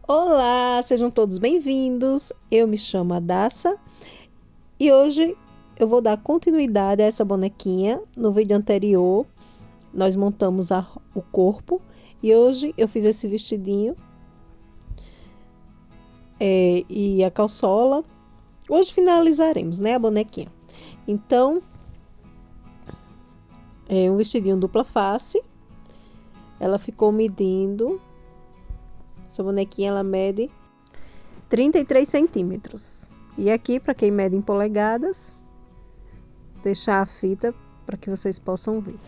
Olá, sejam todos bem-vindos. Eu me chamo Adassa e hoje eu vou dar continuidade a essa bonequinha. No vídeo anterior, nós montamos o corpo e hoje eu fiz esse vestidinho e a calçola. Hoje finalizaremos, né, a bonequinha. Então, é um vestidinho dupla face. Ela ficou medindo. Essa bonequinha ela mede 33 centímetros. E aqui, para quem mede em polegadas, deixar a fita para que vocês possam ver.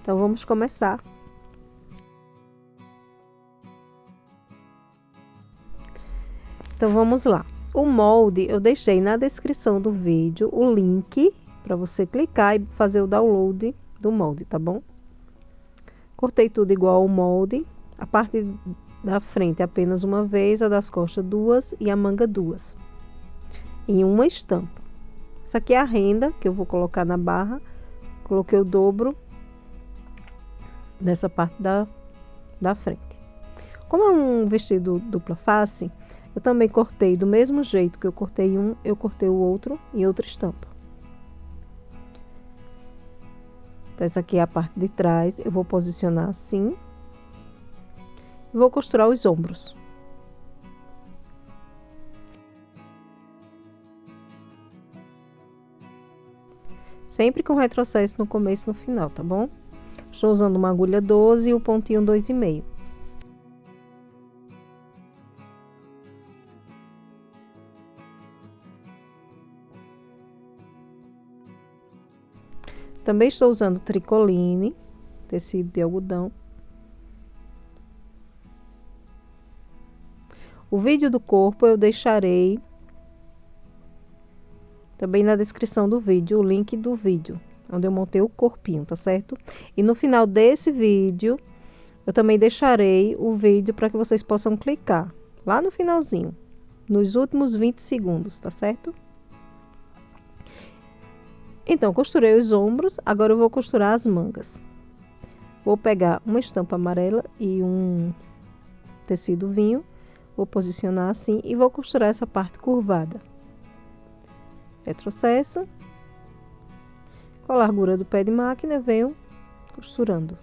Então, vamos começar. Então, vamos lá. O molde eu deixei na descrição do vídeo o link para você clicar e fazer o download do molde, tá bom? Cortei tudo igual ao molde. A parte da frente apenas uma vez, a das costas duas e a manga duas. Em uma estampa. Essa aqui é a renda que eu vou colocar na barra. Coloquei o dobro nessa parte da frente. Como é um vestido dupla face, eu também cortei do mesmo jeito que eu cortei um, eu cortei o outro em outra estampa. Então, essa aqui é a parte de trás. Eu vou posicionar assim. E vou costurar os ombros. Sempre com retrocesso no começo e no final, tá bom? Estou usando uma agulha 12 e o pontinho 2,5. Também estou usando tricoline, tecido de algodão. O vídeo do corpo eu deixarei também na descrição do vídeo, o link do vídeo, onde eu montei o corpinho, tá certo? E no final desse vídeo, eu também deixarei o vídeo para que vocês possam clicar lá no finalzinho, nos últimos 20 segundos, tá certo? Então, costurei os ombros, agora eu vou costurar as mangas. Vou pegar uma estampa amarela e um tecido vinho, vou posicionar assim e vou costurar essa parte curvada. Retrocesso. Com a largura do pé de máquina, venho costurando.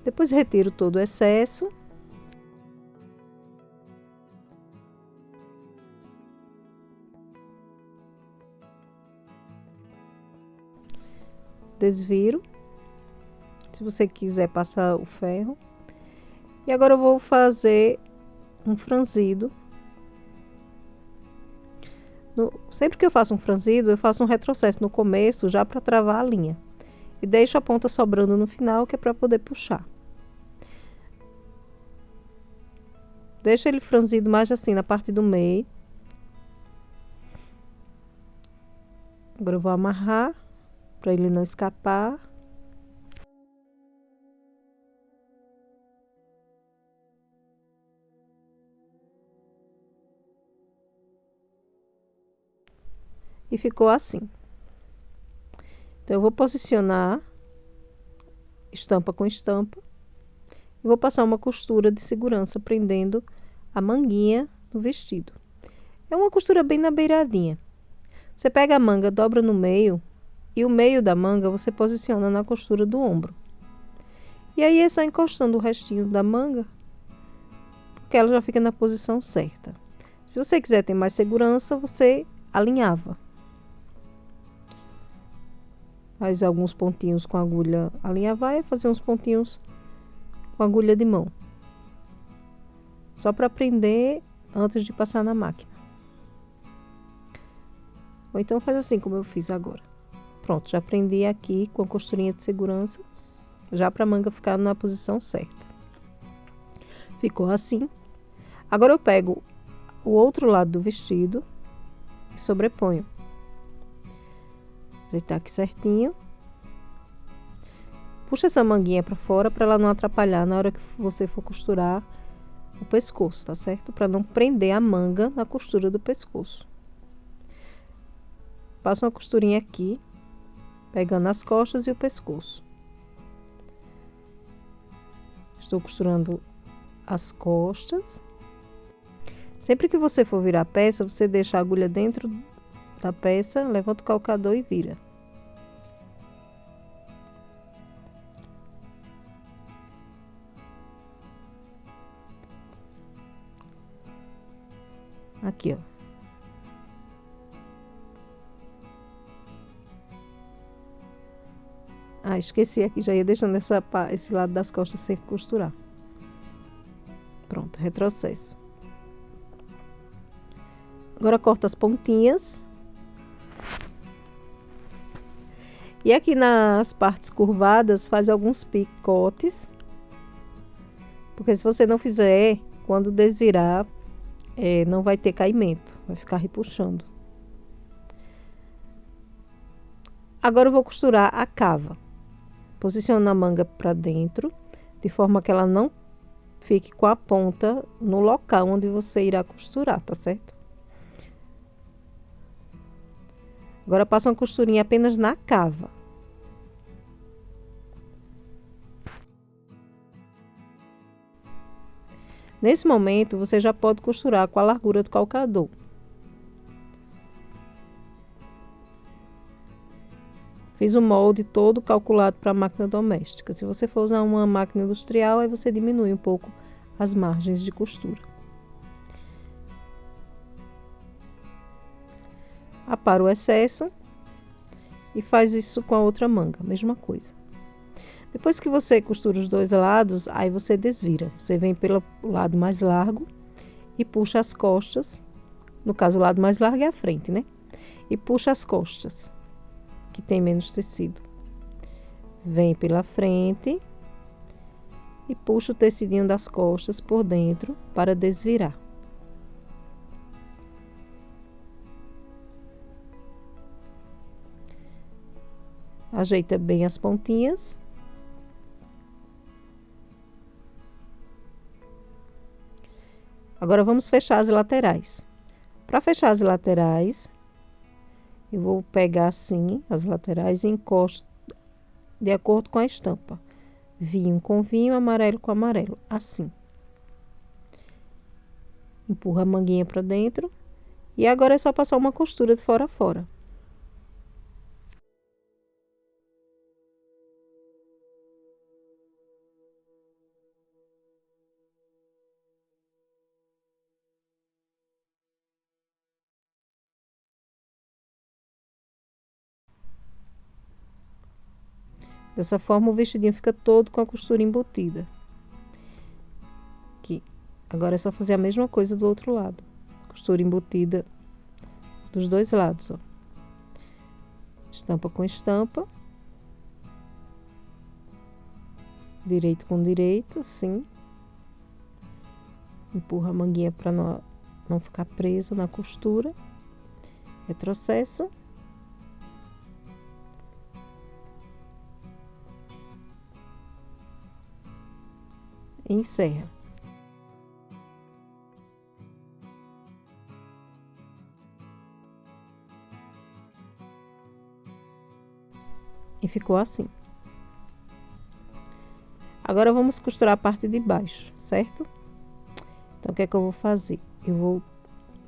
Depois retiro todo o excesso. Desviro. Se você quiser passar o ferro. E agora eu vou fazer um franzido. Sempre que eu faço um franzido, eu faço um retrocesso no começo, já para travar a linha. E deixo a ponta sobrando no final, que é para poder puxar. Deixa ele franzido mais assim, na parte do meio. Agora eu vou amarrar, para ele não escapar. E ficou assim. Então, eu vou posicionar estampa com estampa. E vou passar uma costura de segurança, prendendo a manguinha do vestido. É uma costura bem na beiradinha. Você pega a manga, dobra no meio. E o meio da manga você posiciona na costura do ombro. E aí é só encostando o restinho da manga, porque ela já fica na posição certa. Se você quiser ter mais segurança, você alinhava. Faz alguns pontinhos com a agulha alinhavar e fazer uns pontinhos com a agulha de mão. Só para prender antes de passar na máquina. Ou então faz assim como eu fiz agora. Pronto, já prendi aqui com a costurinha de segurança, já para a manga ficar na posição certa. Ficou assim. Agora eu pego o outro lado do vestido e sobreponho. Ajeitar aqui certinho. Puxa essa manguinha para fora para ela não atrapalhar na hora que você for costurar o pescoço, tá certo? Para não prender a manga na costura do pescoço. Passo uma costurinha aqui pegando as costas e o pescoço. Estou costurando as costas. Sempre que você for virar a peça, você deixa a agulha dentro da peça, levanta o calcador e vira. Aqui, ó. Ah, esqueci aqui, já ia deixando esse lado das costas sem costurar. Pronto, retrocesso. Agora corta as pontinhas. E aqui nas partes curvadas, faz alguns picotes. Porque se você não fizer, quando desvirar, não vai ter caimento, vai ficar repuxando. Agora eu vou costurar a cava. Posiciona a manga para dentro, de forma que ela não fique com a ponta no local onde você irá costurar, tá certo? Agora passa uma costurinha apenas na cava. Nesse momento, você já pode costurar com a largura do calcador. Fiz o molde todo calculado para a máquina doméstica. Se você for usar uma máquina industrial, aí você diminui um pouco as margens de costura. Apara o excesso e faz isso com a outra manga, mesma coisa. Depois que você costura os dois lados, aí você desvira. Você vem pelo lado mais largo e puxa as costas. No caso, o lado mais largo é a frente, né? E puxa as costas, que tem menos tecido. Vem pela frente e puxa o tecidinho das costas por dentro para desvirar. Ajeita bem as pontinhas. Agora vamos fechar as laterais. Para fechar as laterais, eu vou pegar assim as laterais e encosto de acordo com a estampa. Vinho com vinho, amarelo com amarelo, assim. Empurra a manguinha para dentro. E agora é só passar uma costura de fora a fora. Dessa forma, o vestidinho fica todo com a costura embutida. Aqui. Agora é só fazer a mesma coisa do outro lado. Costura embutida dos dois lados, ó. Estampa com estampa. Direito com direito, assim. Empurra a manguinha para não ficar presa na costura. Retrocesso. E encerra. E ficou assim. Agora vamos costurar a parte de baixo, certo? Então, o que é que eu vou fazer? Eu vou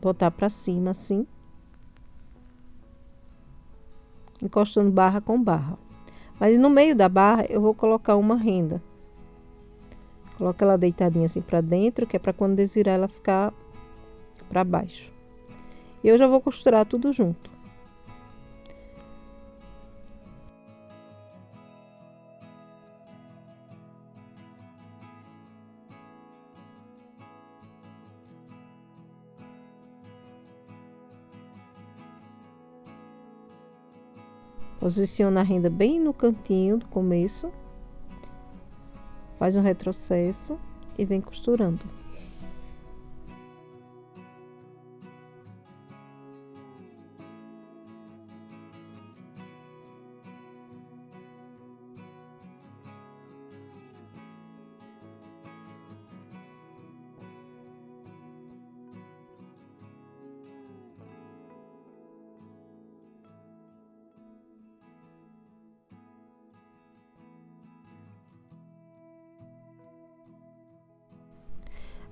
botar para cima assim, encostando barra com barra. Mas no meio da barra eu vou colocar uma renda. Coloca ela deitadinha assim para dentro, que é para quando desvirar ela ficar para baixo. E eu já vou costurar tudo junto. Posiciona a renda bem no cantinho do começo. Faz um retrocesso e vem costurando.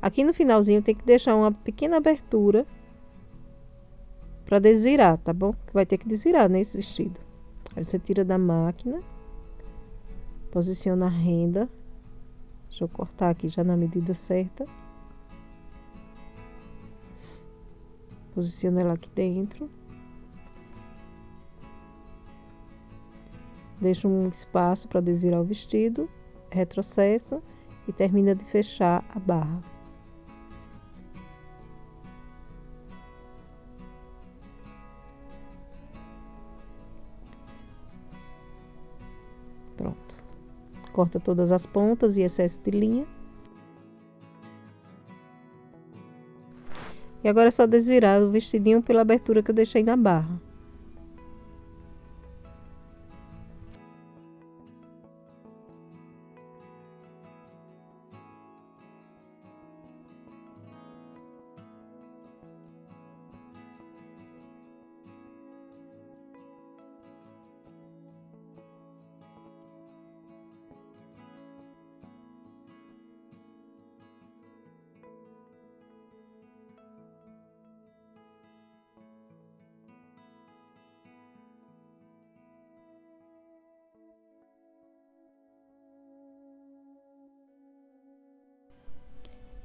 Aqui no finalzinho tem que deixar uma pequena abertura para desvirar, tá bom? Que vai ter que desvirar nesse vestido. Aí você tira da máquina, posiciona a renda. Deixa eu cortar aqui já na medida certa. Posiciona ela aqui dentro. Deixa um espaço para desvirar o vestido, retrocesso e termina de fechar a barra. Pronto. Corta todas as pontas e excesso de linha. E agora é só desvirar o vestidinho pela abertura que eu deixei na barra.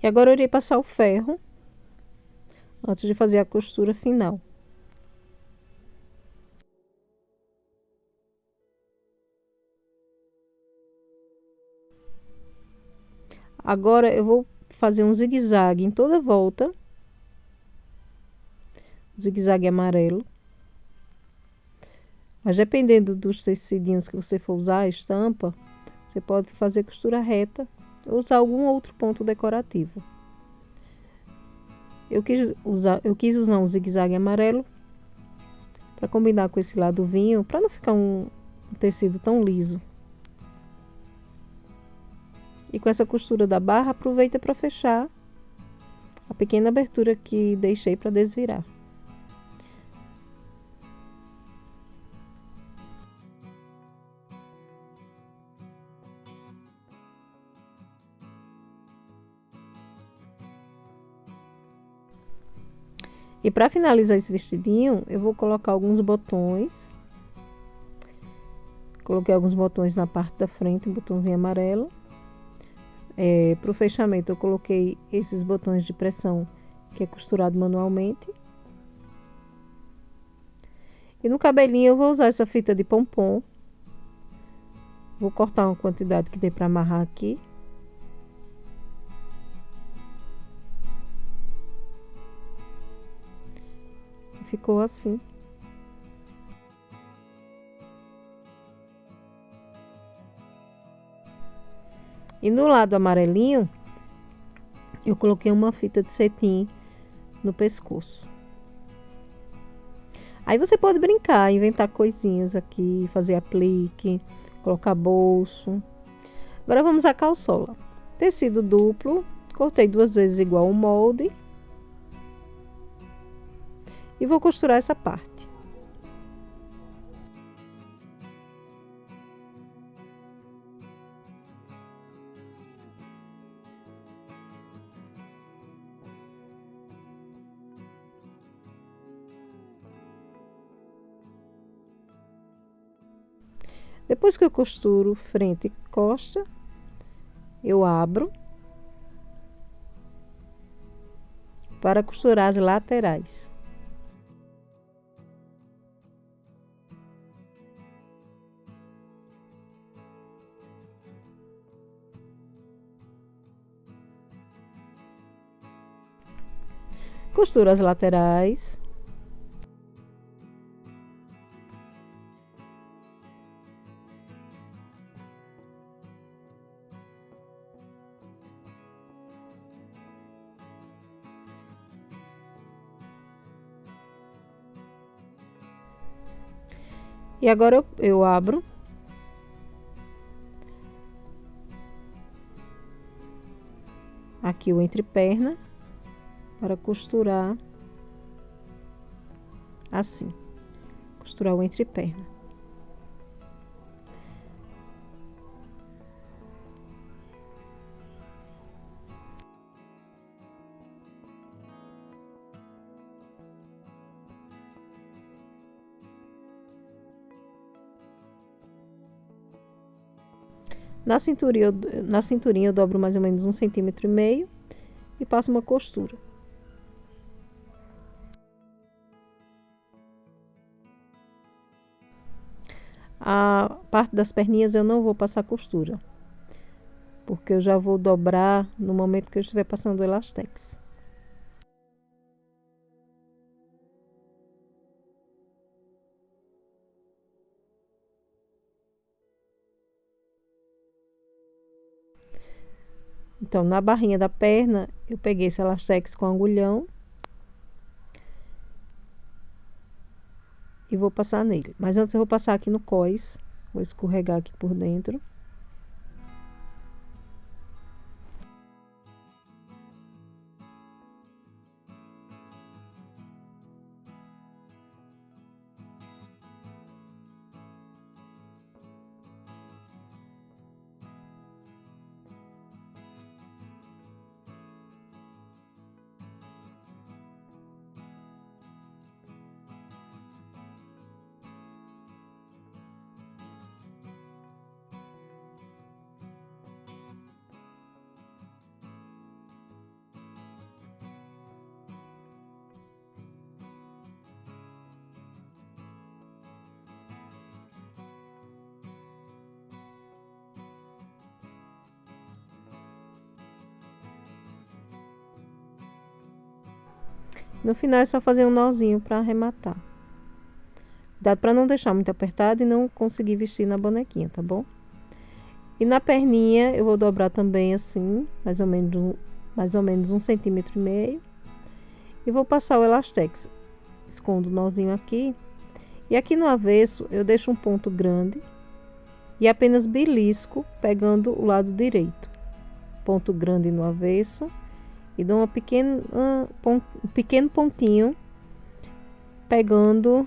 E agora eu irei passar o ferro antes de fazer a costura final. Agora eu vou fazer um zigue-zague em toda a volta. Zigue-zague amarelo. Mas dependendo dos tecidinhos que você for usar, a estampa, você pode fazer costura reta ou usar algum outro ponto decorativo. Eu quis usar um zigue-zague amarelo para combinar com esse lado vinho, para não ficar um tecido tão liso. E com essa costura da barra, aproveita para fechar a pequena abertura que deixei para desvirar. E para finalizar esse vestidinho, eu vou colocar alguns botões. Coloquei alguns botões na parte da frente, um botãozinho amarelo. Para o fechamento, eu coloquei esses botões de pressão, que é costurado manualmente. E no cabelinho eu vou usar essa fita de pompom. Vou cortar uma quantidade que dê para amarrar aqui. Ficou assim. E no lado amarelinho, eu coloquei uma fita de cetim no pescoço. Aí você pode brincar, inventar coisinhas aqui, fazer aplique, colocar bolso. Agora vamos à calçola. Tecido duplo, cortei 2 vezes igual o molde. E vou costurar essa parte. Depois que eu costuro frente e costa, eu abro para costurar as laterais. Costuro as laterais. E agora eu abro aqui o entreperna para costurar assim, costurar o entreperna. Na cinturinha eu dobro mais ou menos 1,5 cm e passo uma costura. A parte das perninhas eu não vou passar costura, porque eu já vou dobrar no momento que eu estiver passando o elastex. Então, na barrinha da perna, eu peguei esse elastex com agulhão e vou passar nele. Mas antes eu vou passar aqui no cós, vou escorregar aqui por dentro. No final é só fazer um nozinho para arrematar. Cuidado para não deixar muito apertado e não conseguir vestir na bonequinha, tá bom? E na perninha eu vou dobrar também assim, mais ou menos 1,5 cm. E vou passar o elastex. Escondo o nozinho aqui. E aqui no avesso eu deixo um ponto grande e apenas belisco pegando o lado direito. Ponto grande no avesso. E dou um pequeno pontinho pegando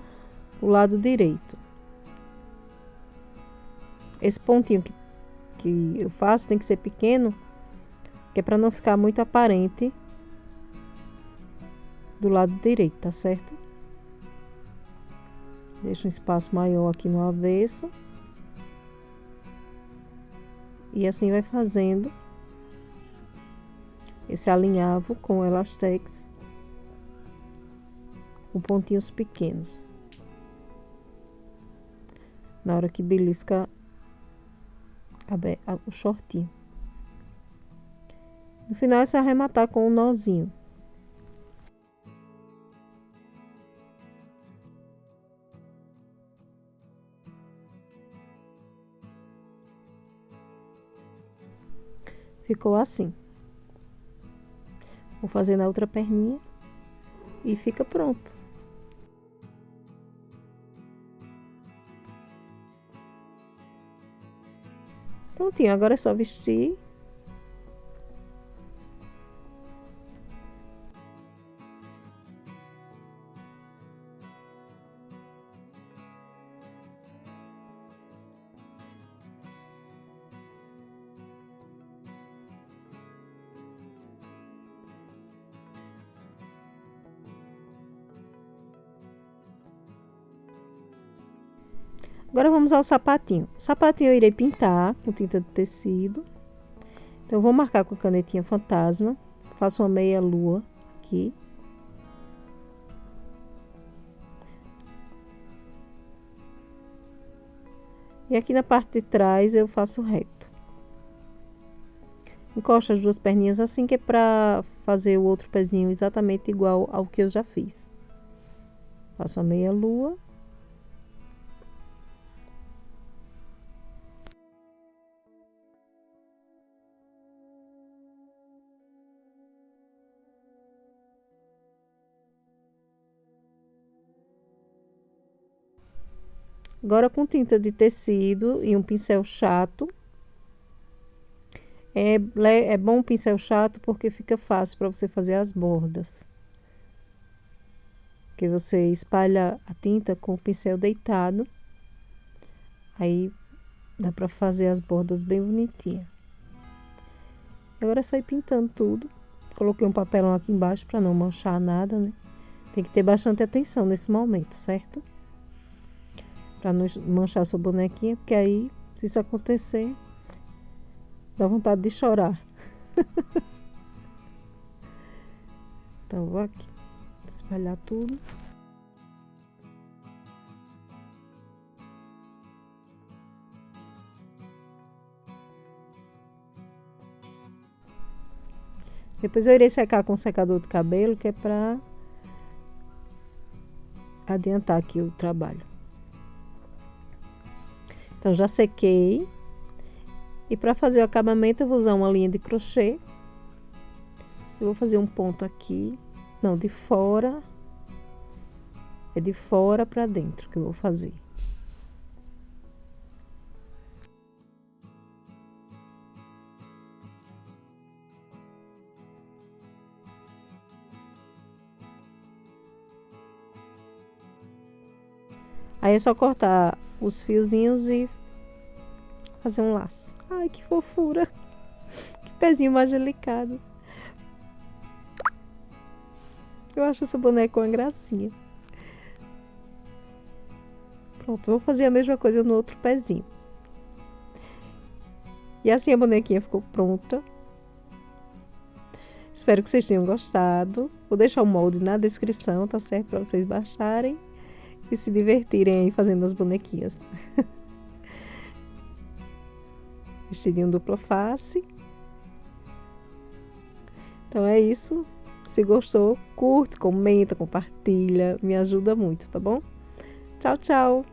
o lado direito. Esse pontinho que eu faço tem que ser pequeno, que é para não ficar muito aparente do lado direito, tá certo? Deixo um espaço maior aqui no avesso. E assim vai fazendo esse alinhavo com o elastex com pontinhos pequenos na hora que belisca o shortinho. No final é só arrematar com um nozinho. Ficou assim. Vou fazer na outra perninha e fica pronto. Prontinho, agora é só vestir. Agora vamos ao sapatinho. O sapatinho eu irei pintar com tinta de tecido. Então, eu vou marcar com a canetinha fantasma. Faço uma meia lua aqui. E aqui na parte de trás eu faço reto. Encosto as duas perninhas assim, que é para fazer o outro pezinho exatamente igual ao que eu já fiz. Faço a meia lua. Agora com tinta de tecido e um pincel chato. É bom um pincel chato porque fica fácil para você fazer as bordas. Que você espalha a tinta com o pincel deitado. Aí dá para fazer as bordas bem bonitinhas. Agora é só ir pintando tudo. Coloquei um papelão aqui embaixo para não manchar nada, né? Tem que ter bastante atenção nesse momento, certo? Para não manchar sua bonequinha, porque aí, se isso acontecer, Dá vontade de chorar. Então, vou aqui espalhar tudo. Depois eu irei secar com o secador de cabelo, que é para adiantar aqui o trabalho. Então, já sequei. E para fazer o acabamento, eu vou usar uma linha de crochê. Eu vou fazer um ponto aqui. Não, de fora. É de fora para dentro que eu vou fazer. Aí é só cortar os fiozinhos e fazer um laço. Ai, que fofura! Que pezinho mais delicado. Eu acho essa boneca uma gracinha. Pronto, vou fazer a mesma coisa no outro pezinho. E assim a bonequinha ficou pronta. Espero que vocês tenham gostado. Vou deixar o molde na descrição, tá certo? Para vocês baixarem e se divertirem aí fazendo as bonequinhas. Vestidinho dupla face. Então é isso. Se gostou, curte, comenta, compartilha. Me ajuda muito, tá bom? Tchau, tchau!